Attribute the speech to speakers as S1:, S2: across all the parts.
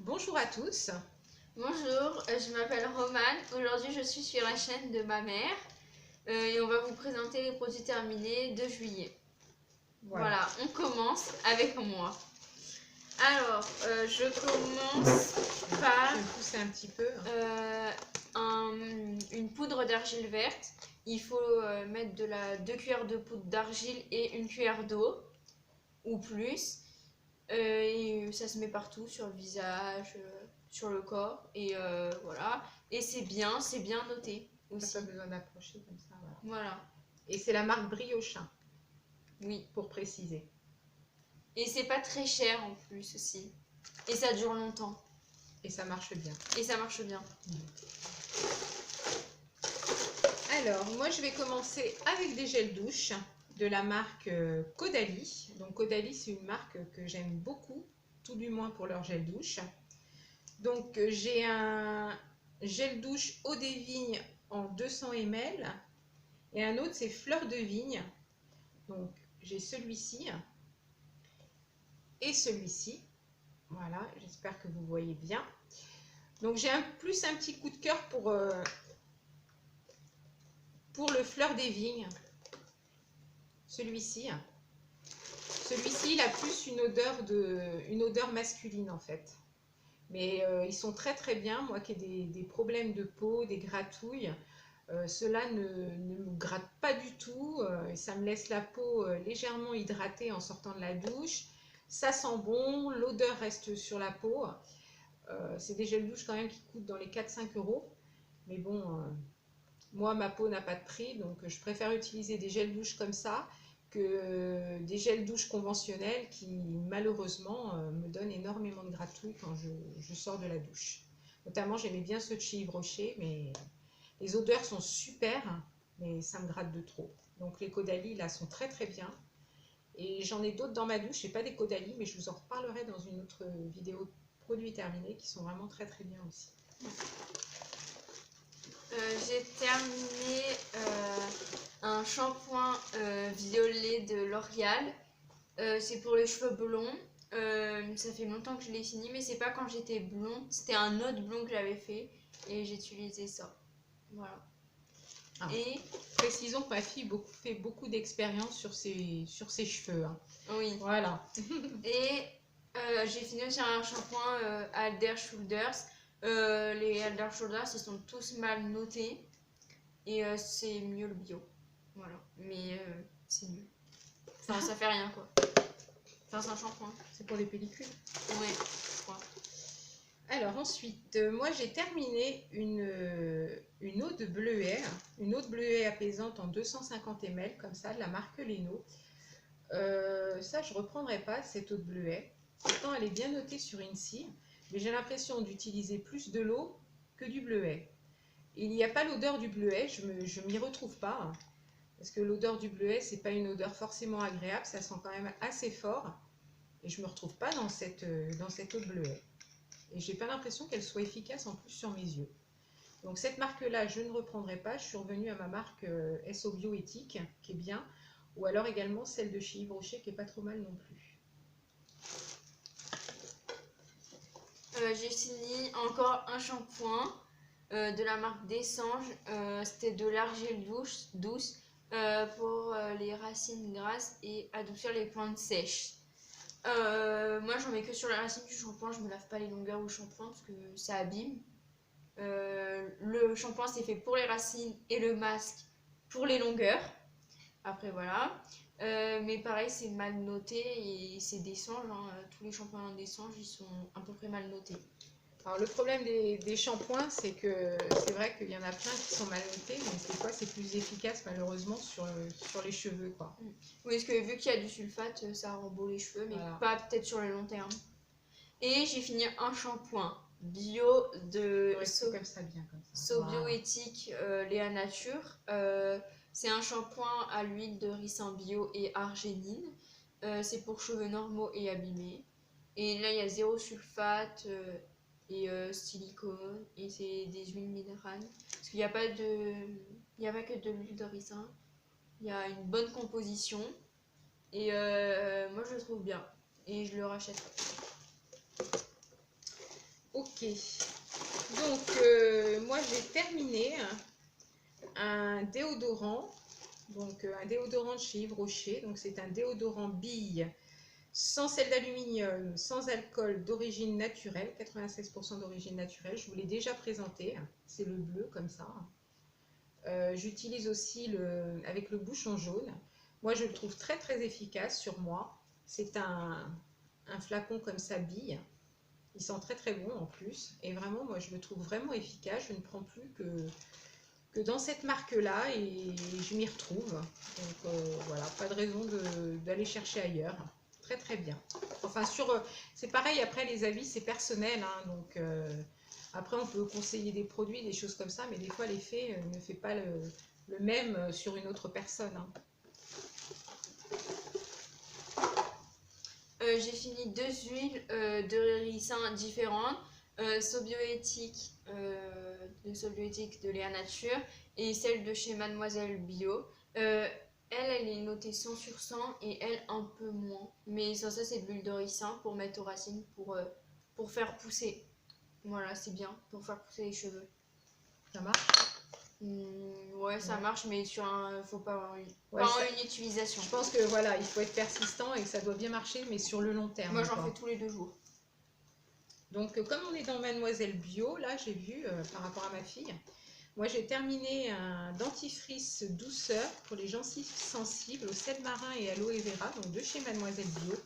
S1: Bonjour à tous.
S2: Bonjour, je m'appelle Romane. Aujourd'hui, je suis sur la chaîne de ma mère et on va vous présenter les produits terminés de juillet. Voilà, on commence avec moi. Alors, je commence par
S1: Je vais pousser un petit peu.
S2: une poudre d'argile verte. Il faut mettre 2 cuillères de poudre d'argile et 1 cuillère d'eau ou plus. Et ça se met partout, sur le visage, sur le corps, et voilà. Et c'est bien noté aussi.
S1: Pas besoin d'approcher comme ça.
S2: Voilà.
S1: Et c'est la marque Briochin,
S2: Oui.
S1: pour préciser.
S2: Et c'est pas très cher en plus aussi. Et ça dure longtemps.
S1: Et ça marche bien.
S2: Et ça marche bien.
S1: Alors, moi je vais commencer avec des gels douche de la marque Caudalie. Donc Caudalie, c'est une marque que j'aime beaucoup, tout du moins pour leur gel douche. Donc j'ai un gel douche eau des vignes en 200 ml et un autre c'est fleur de vigne. Donc j'ai celui-ci et celui-ci. Voilà, j'espère que vous voyez bien. Donc j'ai un petit coup de cœur pour le fleur des vignes. Celui-ci, il a plus une odeur masculine en fait. Mais ils sont très très bien. Moi qui ai des problèmes de peau, des gratouilles, cela ne me gratte pas du tout. Ça me laisse la peau légèrement hydratée en sortant de la douche. Ça sent bon, l'odeur reste sur la peau. C'est des gels douche quand même qui coûtent dans les 4-5 €. Mais bon, moi ma peau n'a pas de prix, donc je préfère utiliser des gels douche comme ça que des gels douche conventionnels qui malheureusement me donnent énormément de gratouilles quand je sors de la douche. Notamment j'aimais bien ceux de chez Yves Rocher, mais les odeurs sont super, mais ça me gratte de trop. Donc les Caudalie là sont très très bien. Et j'en ai d'autres dans ma douche, c'est pas des Caudalie, mais je vous en reparlerai dans une autre vidéo produits terminés qui sont vraiment très très bien aussi.
S2: J'ai terminé un shampoing violet de L'Oréal. C'est pour les cheveux blonds. Ça fait longtemps que je l'ai fini, mais c'est pas quand j'étais blonde. C'était un autre blond que j'avais fait et j'ai utilisé ça. Voilà.
S1: Ah.
S2: Et
S1: précisons que ma fille fait beaucoup d'expérience sur ses cheveux. Hein.
S2: Oui.
S1: Voilà.
S2: Et j'ai fini aussi un shampoing Alder Shoulders. Les Alder Shoulders, ils sont tous mal notés. Et c'est mieux le bio. Voilà. Mais c'est nul. Enfin, ça fait rien quoi. Enfin, c'est un shampoing.
S1: C'est pour les pellicules.
S2: Ouais, je crois.
S1: Alors ensuite, moi j'ai terminé une eau de bleuet, une eau de bleuet apaisante en 250 ml, comme ça, de la marque Leno. Ça, je ne reprendrai pas cette eau de bleuet. Pourtant, elle est bien notée sur INSI, mais j'ai l'impression d'utiliser plus de l'eau que du bleuet. Il n'y a pas l'odeur du bleuet, je ne m'y retrouve pas, parce que l'odeur du bleuet, c'est pas une odeur forcément agréable, ça sent quand même assez fort, et je ne me retrouve pas dans cette eau de bleuet. Et j'ai pas l'impression qu'elle soit efficace en plus sur mes yeux. Donc cette marque-là, je ne reprendrai pas. Je suis revenue à ma marque SO Bioéthique, qui est bien, ou alors également celle de chez Yves Rocher, qui est pas trop mal non plus.
S2: J'ai fini encore un shampoing de la marque Dessange. C'était de l'argile douce pour les racines grasses et adoucir les pointes sèches. Moi j'en mets que sur les racines du shampoing, je me lave pas les longueurs au shampoing parce que ça abîme. Le shampoing c'est fait pour les racines et le masque pour les longueurs. Après voilà. Mais pareil c'est mal noté et c'est Dessange, hein. Tous les shampoings Dessange ils sont à peu près mal notés.
S1: Alors le problème des shampoings, c'est que c'est vrai qu'il y en a plein qui sont mal notés, mais des fois c'est plus efficace malheureusement sur les cheveux, quoi.
S2: Oui, parce que vu qu'il y a du sulfate, ça rend beau les cheveux, mais voilà, pas peut-être sur le long terme. Et j'ai fini un shampoing bio de
S1: comme ça, bien comme ça.
S2: So Bioéthique Léa Nature. C'est un shampoing à l'huile de ricin bio et arginine. C'est pour cheveux normaux et abîmés. Et là, il y a 0 sulfate et silicone. Et c'est des huiles minérales. Parce qu'il n'y a pas que de l'huile de ricin. Il y a une bonne composition. Et moi, je le trouve bien. Et je le rachèterai.
S1: Ok. Donc, moi, j'ai terminé un déodorant. Donc, un déodorant de chez Yves Rocher. Donc, c'est un déodorant bille sans sel d'aluminium, sans alcool, d'origine naturelle, 96% d'origine naturelle. Je vous l'ai déjà présenté. C'est le bleu comme ça. J'utilise aussi avec le bouchon jaune. Moi, je le trouve très très efficace sur moi. C'est un flacon comme ça bille. Il sent très très bon en plus. Et vraiment, moi, je le trouve vraiment efficace. Je ne prends plus que dans cette marque-là et je m'y retrouve. Donc voilà, pas de raison d'aller chercher ailleurs. Très très bien. Enfin, c'est pareil, après les avis, c'est personnel. Hein, donc après, on peut conseiller des produits, des choses comme ça, mais des fois, l'effet ne fait pas le même sur une autre personne. Hein.
S2: J'ai fini 2 huiles de ricin différentes, Sobioéthique de Léa Nature et celle de chez Mademoiselle Bio. Elle est notée 100 sur 100 et elle un peu moins. Mais sans ça, c'est de l'huile de ricin pour mettre aux racines pour faire pousser. Voilà, c'est bien pour faire pousser les cheveux.
S1: Ça marche?
S2: Ouais, ça marche, mais faut pas avoir une utilisation.
S1: Je pense que voilà, il faut être persistant et que ça doit bien marcher, mais sur le long terme.
S2: Moi, j'en fais tous les 2 jours.
S1: Donc, comme on est dans Mademoiselle Bio, là, j'ai vu par rapport à ma fille, moi j'ai terminé un dentifrice douceur pour les gencives sensibles au sel marin et aloe vera, donc de chez Mademoiselle Bio.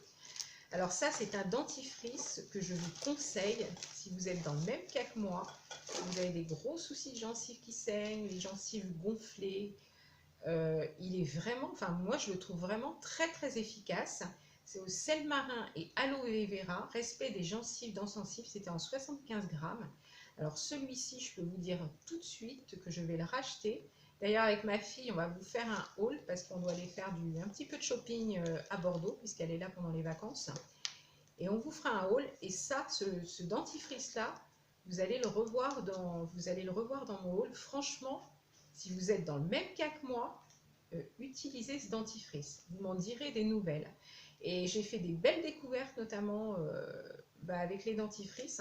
S1: Alors ça, c'est un dentifrice que je vous conseille si vous êtes dans le même cas que moi, si vous avez des gros soucis de gencives qui saignent, les gencives gonflées. Il est vraiment, enfin moi je le trouve vraiment très très efficace. C'est au sel marin et aloe vera, respect des gencives dents sensibles, c'était en 75 grammes. Alors celui-ci, je peux vous dire tout de suite que je vais le racheter. D'ailleurs avec ma fille, on va vous faire un haul parce qu'on doit aller faire un petit peu de shopping à Bordeaux puisqu'elle est là pendant les vacances. Et on vous fera un haul. Et ça, ce dentifrice-là, vous allez le revoir dans mon haul. Franchement, si vous êtes dans le même cas que moi, utilisez ce dentifrice. Vous m'en direz des nouvelles. Et j'ai fait des belles découvertes, notamment avec les dentifrices,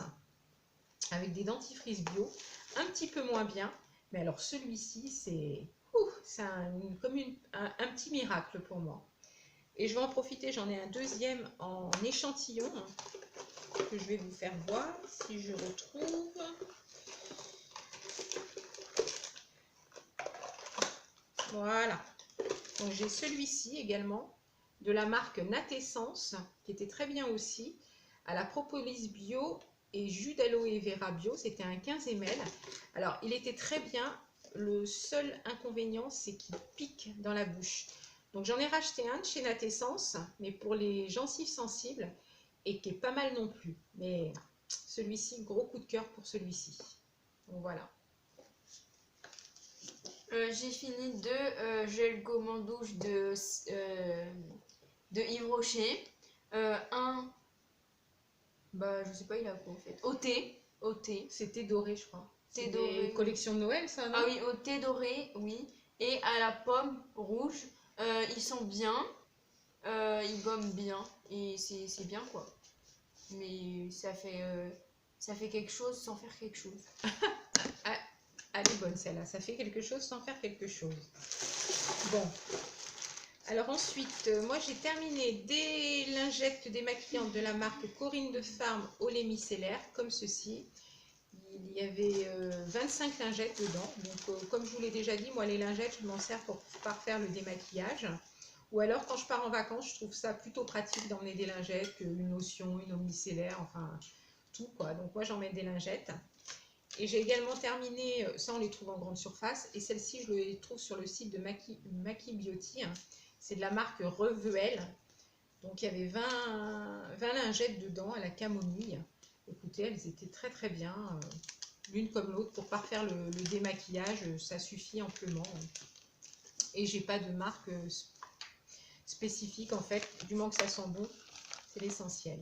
S1: avec des dentifrices bio, un petit peu moins bien. Mais alors celui-ci, c'est comme un petit miracle pour moi. Et je vais en profiter, j'en ai un deuxième en échantillon que je vais vous faire voir si je retrouve. Voilà. Donc j'ai celui-ci également de la marque Natessence qui était très bien aussi, à la propolis bio et jus d'aloe vera bio. C'était un 15 ml. Alors il était très bien. Le seul inconvénient, c'est qu'il pique dans la bouche. Donc j'en ai racheté un de chez Natessence, mais pour les gencives sensibles, et qui est pas mal non plus. Mais celui-ci, gros coup de cœur pour celui-ci. Donc voilà.
S2: J'ai fini 2 gels gommants douche de Yves Rocher. Un, je sais pas, il a quoi en fait. Au thé.
S1: C'était doré, je crois.
S2: Thé
S1: C'est
S2: doré.
S1: des collections de Noël, ça, non?
S2: Ah oui, au thé doré, oui. Et à la pomme rouge. Ils sont bien. Ils gomment bien. Et c'est bien quoi. Mais ça fait quelque chose sans faire quelque chose.
S1: Ah, elle est bonne celle-là. Ça fait quelque chose sans faire quelque chose. Bon. Alors ensuite, moi j'ai terminé des lingettes démaquillantes de la marque Corinne de Farm au lait micellaire, comme ceci. Il y avait 25 lingettes dedans. Donc comme je vous l'ai déjà dit, moi les lingettes, je m'en sers pour faire le démaquillage. Ou alors quand je pars en vacances, je trouve ça plutôt pratique d'emmener des lingettes qu'une lotion, une eau micellaire, enfin tout quoi. Donc moi j'en mets des lingettes. Et j'ai également terminé, ça on les trouve en grande surface, et celle-ci je les trouve sur le site de Maki Beauty. C'est de la marque Revuel. Donc il y avait 20 lingettes dedans à la camomille. Écoutez, elles étaient très très bien, l'une comme l'autre, pour parfaire le démaquillage, ça suffit amplement. Et j'ai pas de marque spécifique en fait, du moment que ça sent bon, c'est l'essentiel.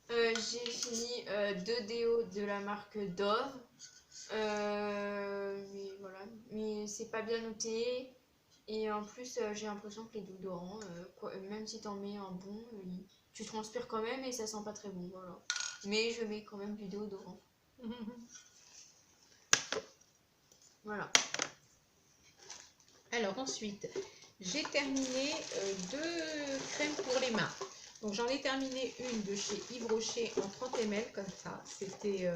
S2: J'ai fini 2 déos de la marque Dove. Mais voilà, mais c'est pas bien noté. Et en plus, j'ai l'impression que les déodorants, même si t'en mets un bon, tu transpires quand même et ça sent pas très bon. Voilà. Mais je mets quand même du déodorant. Voilà.
S1: Alors ensuite, j'ai terminé deux crèmes pour les mains. Donc j'en ai terminé une de chez Yves Rocher en 30 ml comme ça. C'était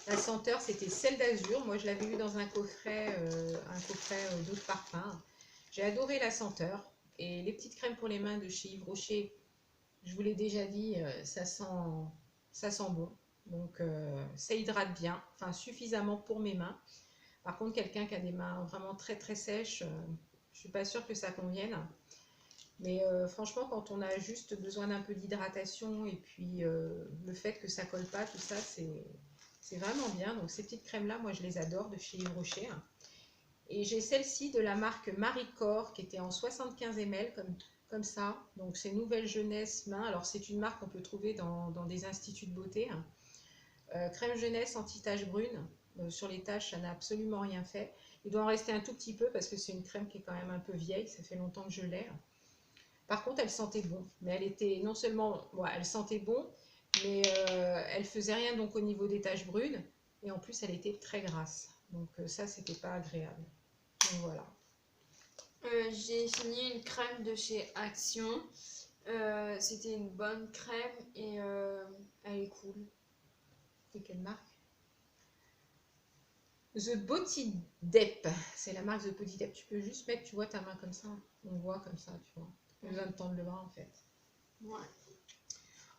S1: la senteur, c'était celle d'azur. Moi je l'avais eu dans un coffret d'eau de parfum. J'ai adoré la senteur. Et les petites crèmes pour les mains de chez Yves Rocher, je vous l'ai déjà dit, ça sent bon. Donc ça hydrate bien, enfin suffisamment pour mes mains. Par contre, quelqu'un qui a des mains vraiment très très sèches, je suis pas sûre que ça convienne. Mais franchement, quand on a juste besoin d'un peu d'hydratation et puis le fait que ça colle pas, tout ça, c'est vraiment bien. Donc ces petites crèmes-là, moi je les adore de chez Yves Rocher. Et j'ai celle-ci de la marque Marie Corps qui était en 75 ml comme ça. Donc c'est Nouvelle Jeunesse Main. Alors c'est une marque qu'on peut trouver dans des instituts de beauté. Crème jeunesse anti-taches brunes. Sur les taches, ça n'a absolument rien fait. Il doit en rester un tout petit peu parce que c'est une crème qui est quand même un peu vieille. Ça fait longtemps que je l'ai. Par contre, elle sentait bon. Mais elle était non seulement... Ouais, elle sentait bon, mais elle faisait rien donc au niveau des taches brunes. Et en plus, elle était très grasse. Donc ça, c'était pas agréable. Donc voilà.
S2: J'ai fini une crème de chez Action. C'était une bonne crème et elle est cool.
S1: C'est quelle marque? The Body Dep. C'est la marque The Body Dep. Tu peux juste mettre, tu vois, ta main comme ça. On voit comme ça, tu vois. Pas besoin de tendre le bras en fait.
S2: Ouais.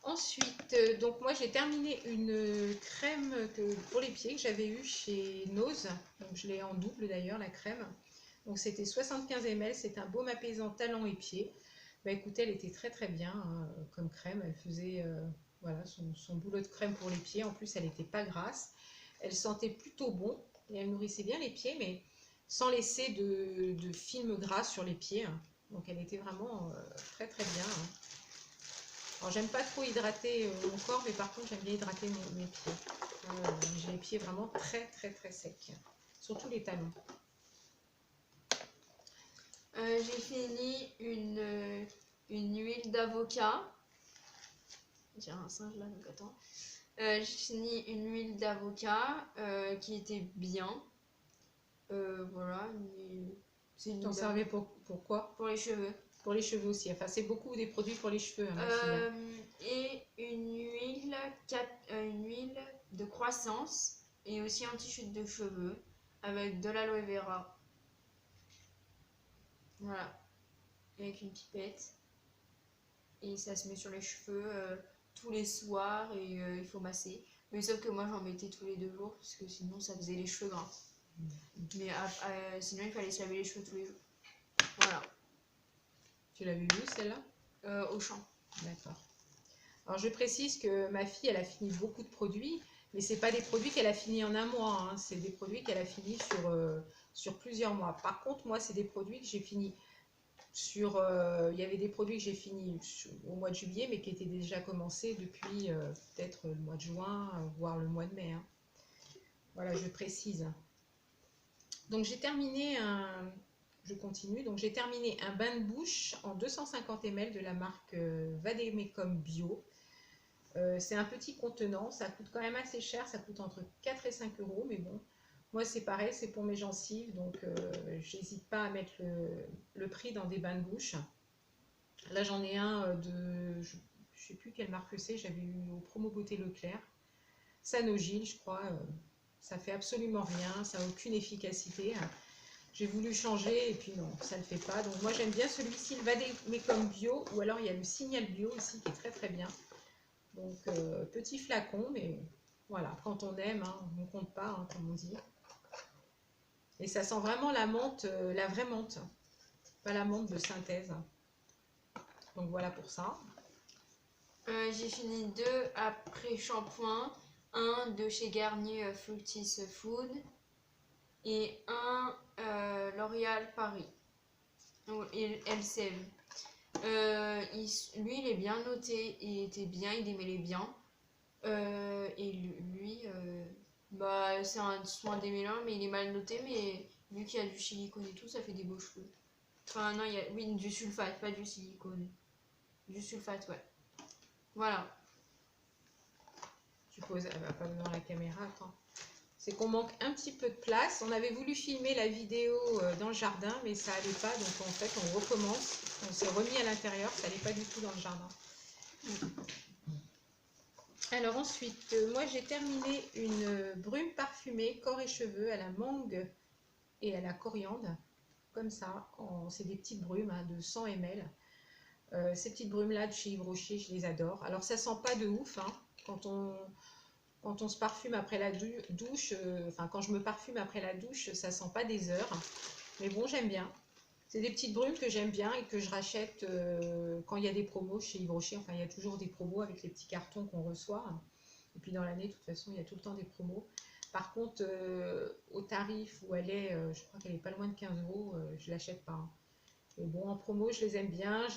S1: Ensuite, donc moi j'ai terminé une crème pour les pieds que j'avais eue chez Nose. Donc je l'ai en double d'ailleurs, la crème. Donc c'était 75 ml. C'est un baume apaisant talons et pieds. Bah écoutez, elle était très très bien hein, comme crème. Elle faisait voilà, son boulot de crème pour les pieds. En plus, elle n'était pas grasse. Elle sentait plutôt bon et elle nourrissait bien les pieds, mais sans laisser de film gras sur les pieds. Hein. Donc elle était vraiment très très bien. Hein. Alors j'aime pas trop hydrater mon corps, mais par contre j'aime bien hydrater mes pieds. J'ai les pieds vraiment très très très secs, surtout les talons.
S2: J'ai fini une huile d'avocat. J'ai un singe là, donc attends. J'ai fini une huile d'avocat qui était bien. Voilà, c'est une
S1: T'en servais pourquoi?
S2: pour les cheveux.
S1: Pour les cheveux aussi. Enfin, c'est beaucoup des produits pour les cheveux, hein, ma fille.
S2: Et une huile de croissance et aussi anti-chute de cheveux avec de l'aloe vera. Voilà, avec une pipette. Et ça se met sur les cheveux tous les soirs et il faut masser. Mais sauf que moi j'en mettais tous les 2 jours parce que sinon ça faisait les cheveux gras. Mais sinon il fallait se laver les cheveux tous les jours. Voilà.
S1: Tu l'avais vu celle-là?
S2: Au champ.
S1: D'accord. Alors je précise que ma fille, elle a fini beaucoup de produits, mais c'est pas des produits qu'elle a fini en un mois, hein. C'est des produits qu'elle a fini sur plusieurs mois. Par contre, moi, c'est des produits que j'ai fini sur... il y avait des produits que j'ai fini au mois de juillet, mais qui étaient déjà commencés depuis peut-être le mois de juin, voire le mois de mai. Hein. Voilà, je précise. Donc j'ai terminé Je continue. Donc j'ai terminé un bain de bouche en 250 ml de la marque Vademecum Bio. C'est un petit contenant, ça coûte quand même assez cher, ça coûte entre 4 et 5 euros, mais bon, moi c'est pareil, c'est pour mes gencives, donc j'hésite pas à mettre le prix dans des bains de bouche. Là j'en ai un je sais plus quelle marque c'est, j'avais eu au Promo Beauté Leclerc, Sanogyl je crois, ça fait absolument rien, ça n'a aucune efficacité. J'ai voulu changer et puis non, ça ne le fait pas. Donc moi j'aime bien celui-ci, le Vademecum Bio, ou alors il y a le Signal Bio aussi qui est très très bien. Donc, petit flacon, mais voilà, quand on aime, hein, on ne compte pas, hein, comme on dit. Et ça sent vraiment la menthe, la vraie menthe, pas la menthe de synthèse. Donc voilà pour ça.
S2: J'ai fini 2 après-shampoings. Un de chez Garnier Fructis Food et un L'Oréal Paris. Et LCM. Lui, il est bien noté, il était bien, il démêlait bien. Et lui, bah, c'est un soin démêlant, mais il est mal noté, mais vu qu'il y a du silicone et tout, ça fait des beaux cheveux. Enfin, non, il y a oui, du sulfate, pas du silicone. Du sulfate, ouais. Voilà.
S1: pose, elle va pas devant la caméra, attends. C'est qu'on manque un petit peu de place. On avait voulu filmer la vidéo dans le jardin, mais ça allait pas. Donc en fait, on recommence. On s'est remis à l'intérieur. Ça allait pas du tout dans le jardin. Alors ensuite, moi j'ai terminé une brume parfumée corps et cheveux à la mangue et à la coriandre. Comme ça, c'est des petites brumes hein, de 100 ml. Ces petites brumes là de chez Yves Rocher, je les adore. Alors ça sent pas de ouf hein, quand on se parfume après la douche, enfin quand je me parfume après la douche, ça sent pas des heures. Mais bon, j'aime bien. C'est des petites brumes que j'aime bien et que je rachète quand il y a des promos chez Yves Rocher. Enfin, il y a toujours des promos avec les petits cartons qu'on reçoit. Et puis dans l'année, de toute façon, il y a tout le temps des promos. Par contre, au tarif où elle est, je crois qu'elle est pas loin de 15 €, je l'achète pas. Hein. Mais bon, en promo, je les aime bien.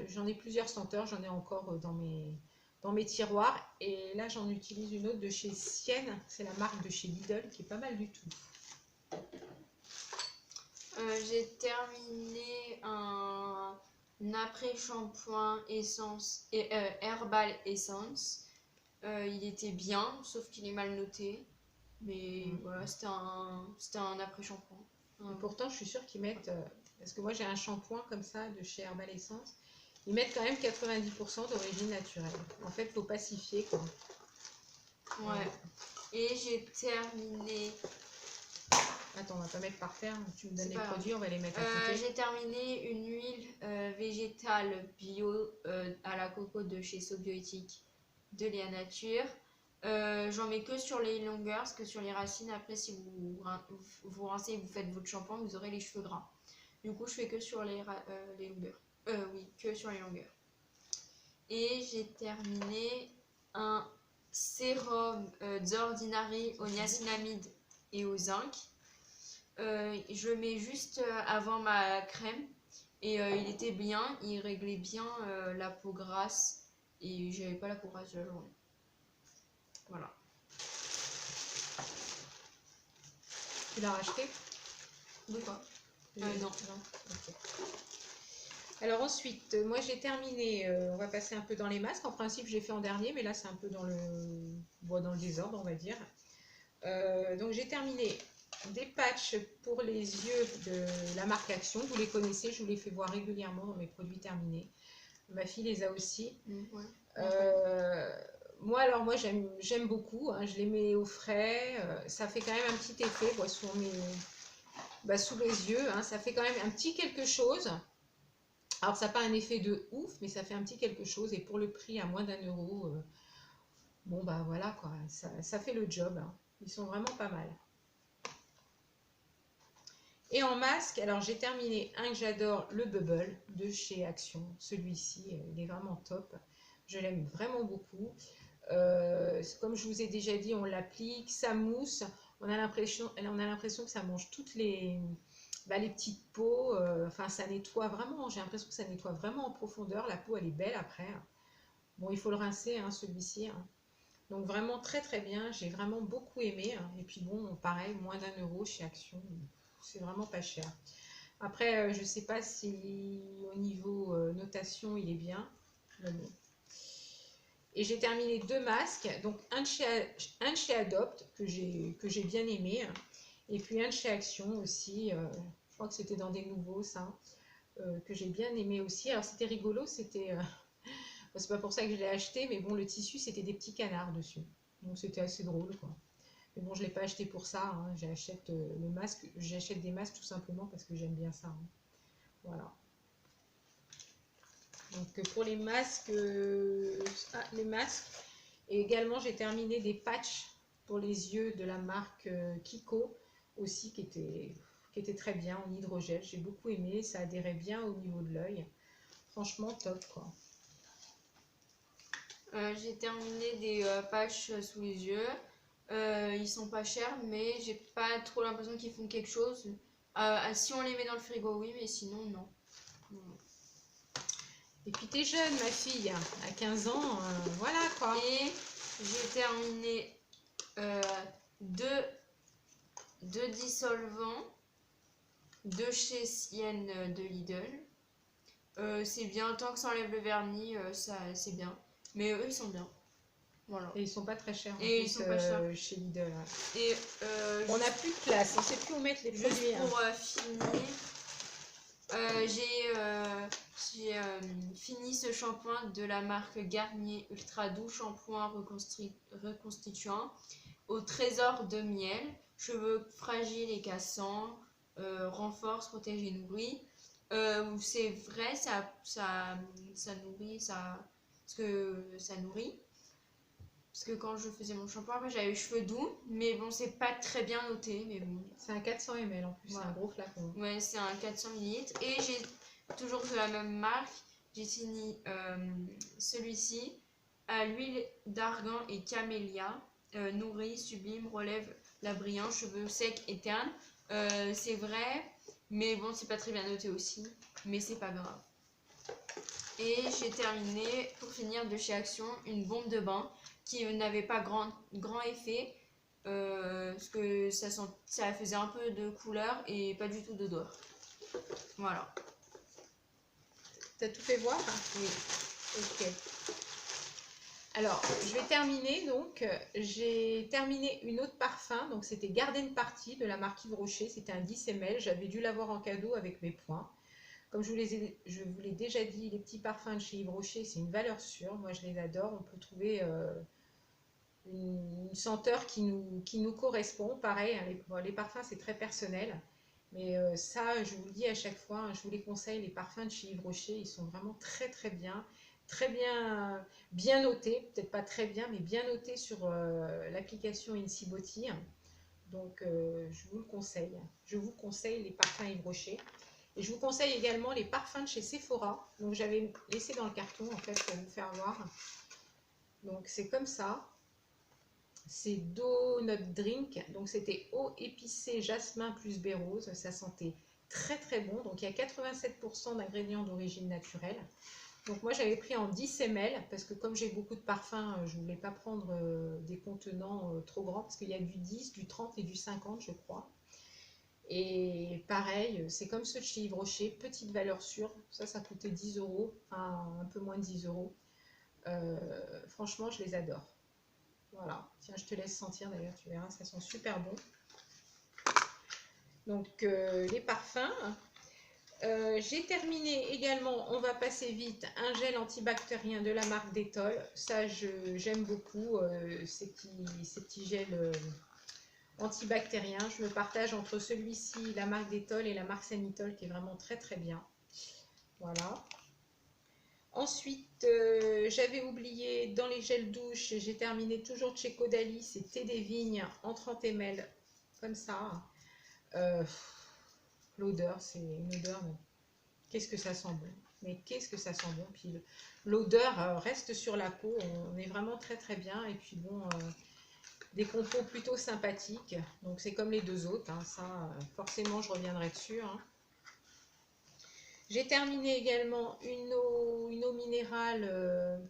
S1: J'en ai plusieurs senteurs. J'en ai encore dans mes tiroirs. Et là, j'en utilise une autre de chez Sienne. C'est la marque de chez Lidl qui est pas mal du tout.
S2: J'ai terminé un après-shampoing essence et Herbal Essence. Il était bien, sauf qu'il est mal noté. Mais voilà, c'était un après-shampoing.
S1: Et pourtant, je suis sûre qu'ils mettent... parce que moi, j'ai un shampoing comme ça de chez Herbal Essence. Ils mettent quand même 90% d'origine naturelle. En fait, il faut pas s'y fier, quoi.
S2: Ouais. Et j'ai terminé...
S1: Attends, on va pas mettre par terre. Tu me donnes
S2: C'est
S1: les
S2: pas
S1: produits, on va les mettre à côté.
S2: J'ai terminé une huile végétale bio à la coco de chez Sobiotique de Léa Nature. J'en mets que sur les longueurs, parce que sur les racines, après, si vous rincez et vous faites votre shampoing, vous aurez les cheveux gras. Du coup, je fais que sur les longueurs. Oui, que sur les longueurs. Et j'ai terminé un sérum d'Ordinary au niacinamide et au zinc. Je le mets juste avant ma crème et il était bien, il réglait bien la peau grasse et j'avais pas la peau grasse de la journée. Voilà.
S1: Tu l'as racheté?
S2: De quoi?
S1: Non.
S2: Non.
S1: Okay. Alors ensuite, moi j'ai terminé, on va passer un peu dans les masques. En principe, j'ai fait en dernier, mais là c'est un peu dans le désordre, on va dire. Donc j'ai terminé des patchs pour les yeux de la marque Action. Vous les connaissez, je vous les fais voir régulièrement dans mes produits terminés. Ma fille les a aussi.
S2: Ouais.
S1: Moi j'aime beaucoup. Hein, je les mets au frais. Ça fait quand même un petit effet sous les yeux. Hein, ça fait quand même un petit quelque chose. Alors ça n'a pas un effet de ouf, mais ça fait un petit quelque chose. Et pour le prix à moins d'1 €, bon bah voilà quoi, ça fait le job. Hein. Ils sont vraiment pas mal. Et en masque, alors j'ai terminé un que j'adore, le Bubble de chez Action. Celui-ci, il est vraiment top. Je l'aime vraiment beaucoup. Comme je vous ai déjà dit, on l'applique, ça mousse. On a l'impression que ça mange toutes les petites peaux. Enfin, ça nettoie vraiment. J'ai l'impression que ça nettoie vraiment en profondeur. La peau, elle est belle après. Bon, il faut le rincer, hein, celui-ci. Hein. Donc vraiment très très bien. J'ai vraiment beaucoup aimé. Hein. Et puis bon, pareil, moins d'1 € chez Action. C'est vraiment pas cher. Après, je sais pas si au niveau notation, il est bien. Mais bon. Et j'ai terminé 2 masques. Donc un de chez Adopt, que j'ai bien aimé. Et puis un de chez Action aussi. Je crois que c'était dans des nouveaux, ça. Que j'ai bien aimé aussi. Alors c'était rigolo. C'était... c'est pas pour ça que je l'ai acheté. Mais bon, le tissu, c'était des petits canards dessus. Donc c'était assez drôle, quoi. Mais bon, je ne l'ai pas acheté pour ça. Hein. J'achète des masques tout simplement parce que j'aime bien ça. Hein. Voilà. Donc pour les masques, et également j'ai terminé des patchs pour les yeux de la marque Kiko aussi qui était très bien en hydrogel. J'ai beaucoup aimé, ça adhérait bien au niveau de l'œil. Franchement top quoi.
S2: J'ai terminé des patchs sous les yeux. Ils sont pas chers, mais j'ai pas trop l'impression qu'ils font quelque chose. Si on les met dans le frigo, oui, mais sinon, non.
S1: Et puis t'es jeune, ma fille, à 15 ans, voilà quoi.
S2: Et j'ai terminé deux dissolvants de chez Sienne de Lidl. C'est bien, tant que ça enlève le vernis, c'est bien. Mais eux, ils sont bien. Voilà.
S1: Et ils sont pas très chers en
S2: Et ils
S1: plus
S2: sont pas chers.
S1: chez Lidl. Ouais.
S2: Et
S1: On n'a plus de place, on sait plus où mettre les
S2: juste
S1: produits. Hein.
S2: pour finir, j'ai fini ce shampoing de la marque Garnier Ultra Doux Shampoing reconstituant au trésor de miel, cheveux fragiles et cassants, renforce, protège et nourrit. C'est vrai, ça nourrit, parce que ça nourrit. Parce que quand je faisais mon shampoing, après j'avais les cheveux doux, mais bon, c'est pas très bien noté, mais bon.
S1: C'est un 400 ml en plus,
S2: Voilà.
S1: c'est un gros flacon.
S2: Ouais, c'est un 400 ml. Et j'ai toujours de la même marque, j'ai fini celui-ci à l'huile d'argan et camélia, nourrit, sublime, relève la brillance, cheveux secs et ternes. C'est vrai, mais bon, c'est pas très bien noté aussi, mais c'est pas grave. Et j'ai terminé, pour finir, de chez Action, une bombe de bain qui n'avait pas grand effet, parce que ça faisait un peu de couleur et pas du tout d'odeur. Voilà.
S1: T'as tout fait voir?
S2: Oui.
S1: Ok. Alors, je vais terminer donc. J'ai terminé une autre parfum, donc c'était Garden Party de la marque Yves Rocher. C'était un 10 ml. J'avais dû l'avoir en cadeau avec mes points. Comme je vous l'ai déjà dit, les petits parfums de chez Yves Rocher, c'est une valeur sûre. Moi, je les adore. On peut trouver une senteur qui nous correspond. Pareil, hein, les parfums, c'est très personnel. Mais ça, je vous le dis à chaque fois, hein, je vous les conseille, les parfums de chez Yves Rocher, ils sont vraiment très très bien, bien notés, peut-être pas très bien, mais bien notés sur l'application Incy Body. Donc je vous le conseille. Je vous conseille les parfums Yves Rocher. Et je vous conseille également les parfums de chez Sephora. Donc j'avais laissé dans le carton en fait pour vous faire voir. Donc c'est comme ça. C'est Donut Drink, donc c'était eau épicée jasmin plus baie rose, ça sentait très très bon, donc il y a 87% d'ingrédients d'origine naturelle. Donc moi j'avais pris en 10 ml, parce que comme j'ai beaucoup de parfums, je ne voulais pas prendre des contenants trop grands, parce qu'il y a du 10, du 30 et du 50 je crois. Et pareil, c'est comme ceux de chez Yves Rocher, petite valeur sûre, ça coûtait 10 euros, enfin un peu moins de 10 euros. Franchement je les adore. Voilà, tiens, je te laisse sentir d'ailleurs, tu verras, ça sent super bon. Donc, les parfums. J'ai terminé également, on va passer vite, un gel antibactérien de la marque Dettol. Ça, j'aime beaucoup ces petits gels antibactériens. Je me partage entre celui-ci, la marque Dettol, et la marque Sanitol, qui est vraiment très très bien. Voilà. Ensuite, j'avais oublié dans les gels douche, j'ai terminé toujours de chez Caudalie, c'est thé des vignes en 30 ml, comme ça. L'odeur, c'est une odeur, qu'est-ce que ça sent bon. Mais qu'est-ce que ça sent bon. Puis l'odeur reste sur la peau, on est vraiment très très bien. Et puis bon, des compos plutôt sympathiques. Donc c'est comme les deux autres, hein, ça forcément je reviendrai dessus. Hein. J'ai terminé également une eau minérale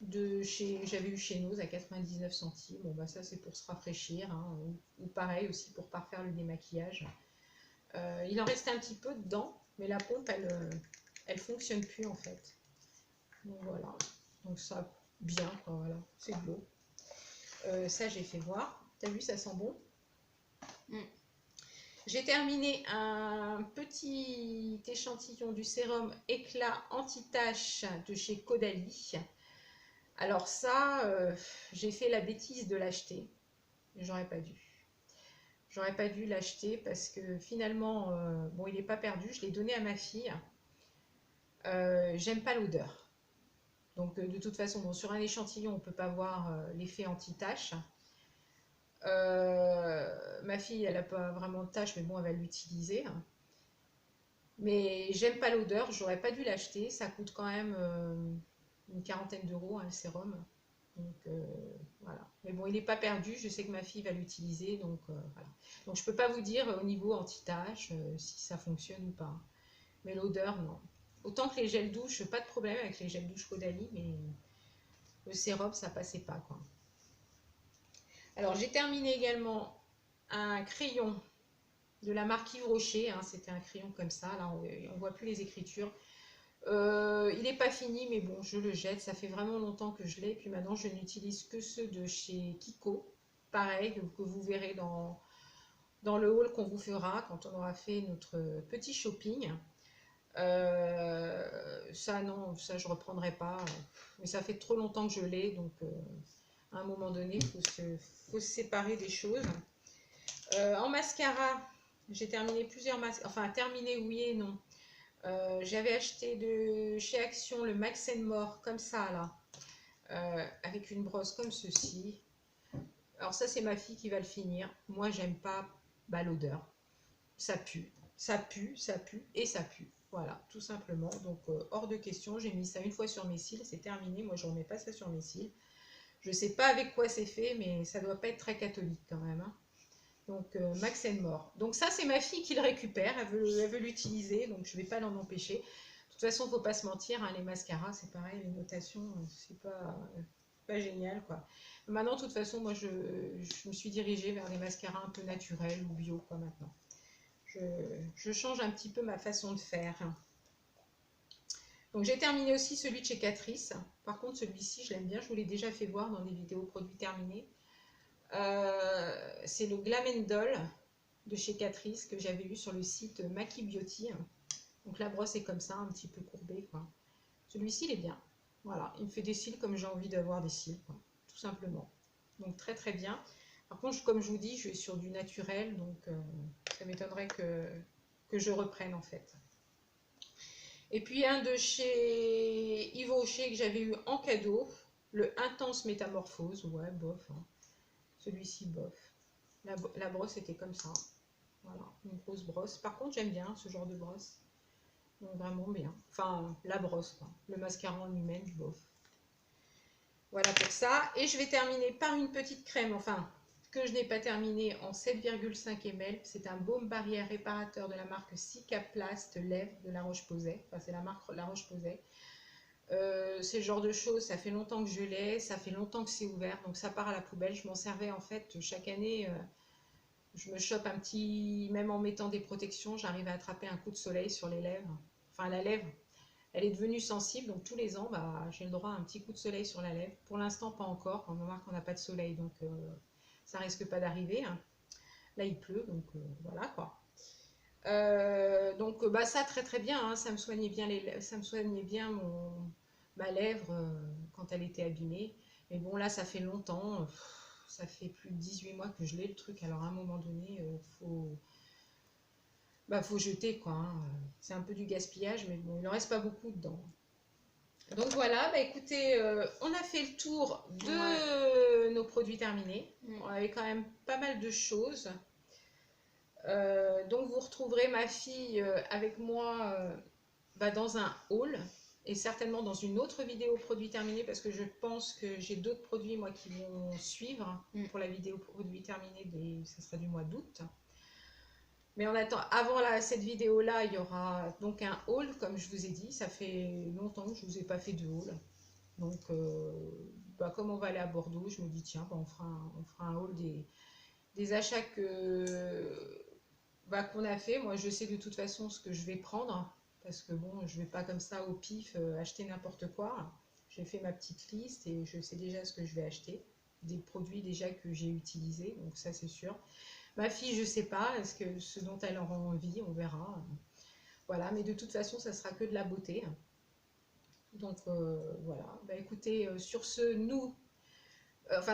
S1: j'avais eu chez nous à 99 centimes. Bon bah ça c'est pour se rafraîchir, hein, ou pareil aussi pour parfaire le démaquillage. Il en restait un petit peu dedans, mais la pompe elle fonctionne plus en fait. Donc voilà, donc ça bien quoi, voilà, c'est de l'eau. Ça j'ai fait voir. T'as vu, ça sent bon. J'ai terminé un petit échantillon du sérum éclat anti-tache de chez Caudalie. Alors ça, j'ai fait la bêtise de l'acheter. J'aurais pas dû. J'aurais pas dû l'acheter parce que finalement, bon, il n'est pas perdu. Je l'ai donné à ma fille. J'aime pas l'odeur. Donc de toute façon, bon, sur un échantillon, on ne peut pas voir l'effet anti-tache. Ma fille, elle n'a pas vraiment de tache, mais bon, elle va l'utiliser. Mais j'aime pas l'odeur, j'aurais pas dû l'acheter. Ça coûte quand même une quarantaine d'euros, hein, le sérum. Donc voilà. Mais bon, il n'est pas perdu, je sais que ma fille va l'utiliser. Donc voilà. Donc je peux pas vous dire au niveau anti-tache si ça fonctionne ou pas. Mais l'odeur, non. Autant que les gels douche, pas de problème avec les gels douche Caudalie, mais le sérum, ça passait pas, quoi. Alors j'ai terminé également un crayon de la marque Yves Rocher, hein, c'était un crayon comme ça, là on voit plus les écritures. Il n'est pas fini, mais bon, je le jette. Ça fait vraiment longtemps que je l'ai. Et puis maintenant, je n'utilise que ceux de chez Kiko. Pareil, que vous verrez dans le haul qu'on vous fera quand on aura fait notre petit shopping. Ça, non, ça, je ne reprendrai pas. Mais ça fait trop longtemps que je l'ai. Donc, à un moment donné, faut se séparer des choses. En mascara, j'ai terminé plusieurs mascaras. Enfin, terminé, oui et non. J'avais acheté de chez Action le Max More comme ça là, avec une brosse comme ceci. Alors ça c'est ma fille qui va le finir. Moi j'aime pas l'odeur. Ça pue, ça pue, ça pue et ça pue. Voilà, tout simplement. Donc hors de question. J'ai mis ça une fois sur mes cils, c'est terminé. Moi je remets pas ça sur mes cils. Je sais pas avec quoi c'est fait, mais ça doit pas être très catholique quand même. Hein. Donc Max More. Donc ça c'est ma fille qui le récupère, elle veut l'utiliser, donc je vais pas l'en empêcher. De toute façon, faut pas se mentir, hein, les mascaras c'est pareil, les notations c'est pas génial quoi. Maintenant de toute façon moi je me suis dirigée vers des mascaras un peu naturels ou bio quoi maintenant. Je change un petit peu ma façon de faire. Donc j'ai terminé aussi celui de chez Catrice. Par contre celui-ci je l'aime bien, je vous l'ai déjà fait voir dans des vidéos produits terminés. C'est le Glamendol de chez Catrice que j'avais eu sur le site Maki Beauty. Donc la brosse est comme ça, un petit peu courbée. Celui-ci, il est bien. Voilà, il me fait des cils comme j'ai envie d'avoir des cils, quoi, tout simplement. Donc très très bien. Par contre, comme je vous dis, je suis sur du naturel, donc ça m'étonnerait que je reprenne en fait. Et puis un de chez Yves Rocher que j'avais eu en cadeau, le Intense Métamorphose. Ouais, bof. Hein. Celui-ci, bof. La brosse était comme ça. Voilà, une grosse brosse. Par contre, j'aime bien ce genre de brosse. Donc, vraiment bien. Enfin, la brosse, quoi. Le mascara en lui-même, bof. Voilà pour ça. Et je vais terminer par une petite crème, enfin, que je n'ai pas terminé en 7,5 ml. C'est un baume barrière réparateur de la marque Cicaplast Lèvres de La Roche-Posay. Enfin, c'est la marque La Roche-Posay. C'est le genre de choses, ça fait longtemps que je l'ai, ça fait longtemps que c'est ouvert, donc ça part à la poubelle. Je m'en servais en fait chaque année. Je me chope un petit, même en mettant des protections, j'arrive à attraper un coup de soleil sur les lèvres. Enfin, la lèvre, elle est devenue sensible, donc tous les ans, j'ai le droit à un petit coup de soleil sur la lèvre. Pour l'instant, pas encore. On va voir qu'on n'a pas de soleil, donc ça risque pas d'arriver. Hein. Là, il pleut, donc voilà quoi. Donc ça très très bien, hein, ça me soignait bien ça me soignait bien ma lèvre quand elle était abîmée. Mais bon là ça fait longtemps, ça fait plus de 18 mois que je l'ai le truc, alors à un moment donné faut jeter quoi. Hein. C'est un peu du gaspillage, mais bon il n'en reste pas beaucoup dedans. Donc voilà, écoutez, on a fait le tour de nos produits terminés. On avait quand même pas mal de choses. Donc vous retrouverez ma fille avec moi dans un haul et certainement dans une autre vidéo produits terminés parce que je pense que j'ai d'autres produits moi qui vont suivre pour la vidéo produits terminés, ça sera du mois d'août. Mais on attend, avant cette vidéo là, il y aura donc un haul comme je vous ai dit, ça fait longtemps que je ne vous ai pas fait de haul. Donc comme on va aller à Bordeaux, je me dis tiens, on fera un haul des achats qu'on a fait. Moi je sais de toute façon ce que je vais prendre parce que bon je vais pas comme ça au pif acheter n'importe quoi. J'ai fait ma petite liste et je sais déjà ce que je vais acheter, des produits déjà que j'ai utilisés, donc ça c'est sûr. Ma fille je sais pas, est-ce que ce dont elle aura envie, on verra. Voilà, mais de toute façon ça sera que de la beauté. Donc voilà, écoutez, sur ce,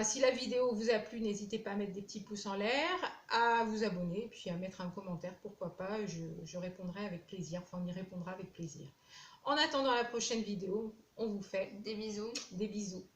S1: si la vidéo vous a plu, n'hésitez pas à mettre des petits pouces en l'air, à vous abonner, puis à mettre un commentaire, pourquoi pas, je répondrai avec plaisir, enfin on y répondra avec plaisir. En attendant la prochaine vidéo, on vous fait
S2: des bisous.
S1: Des bisous.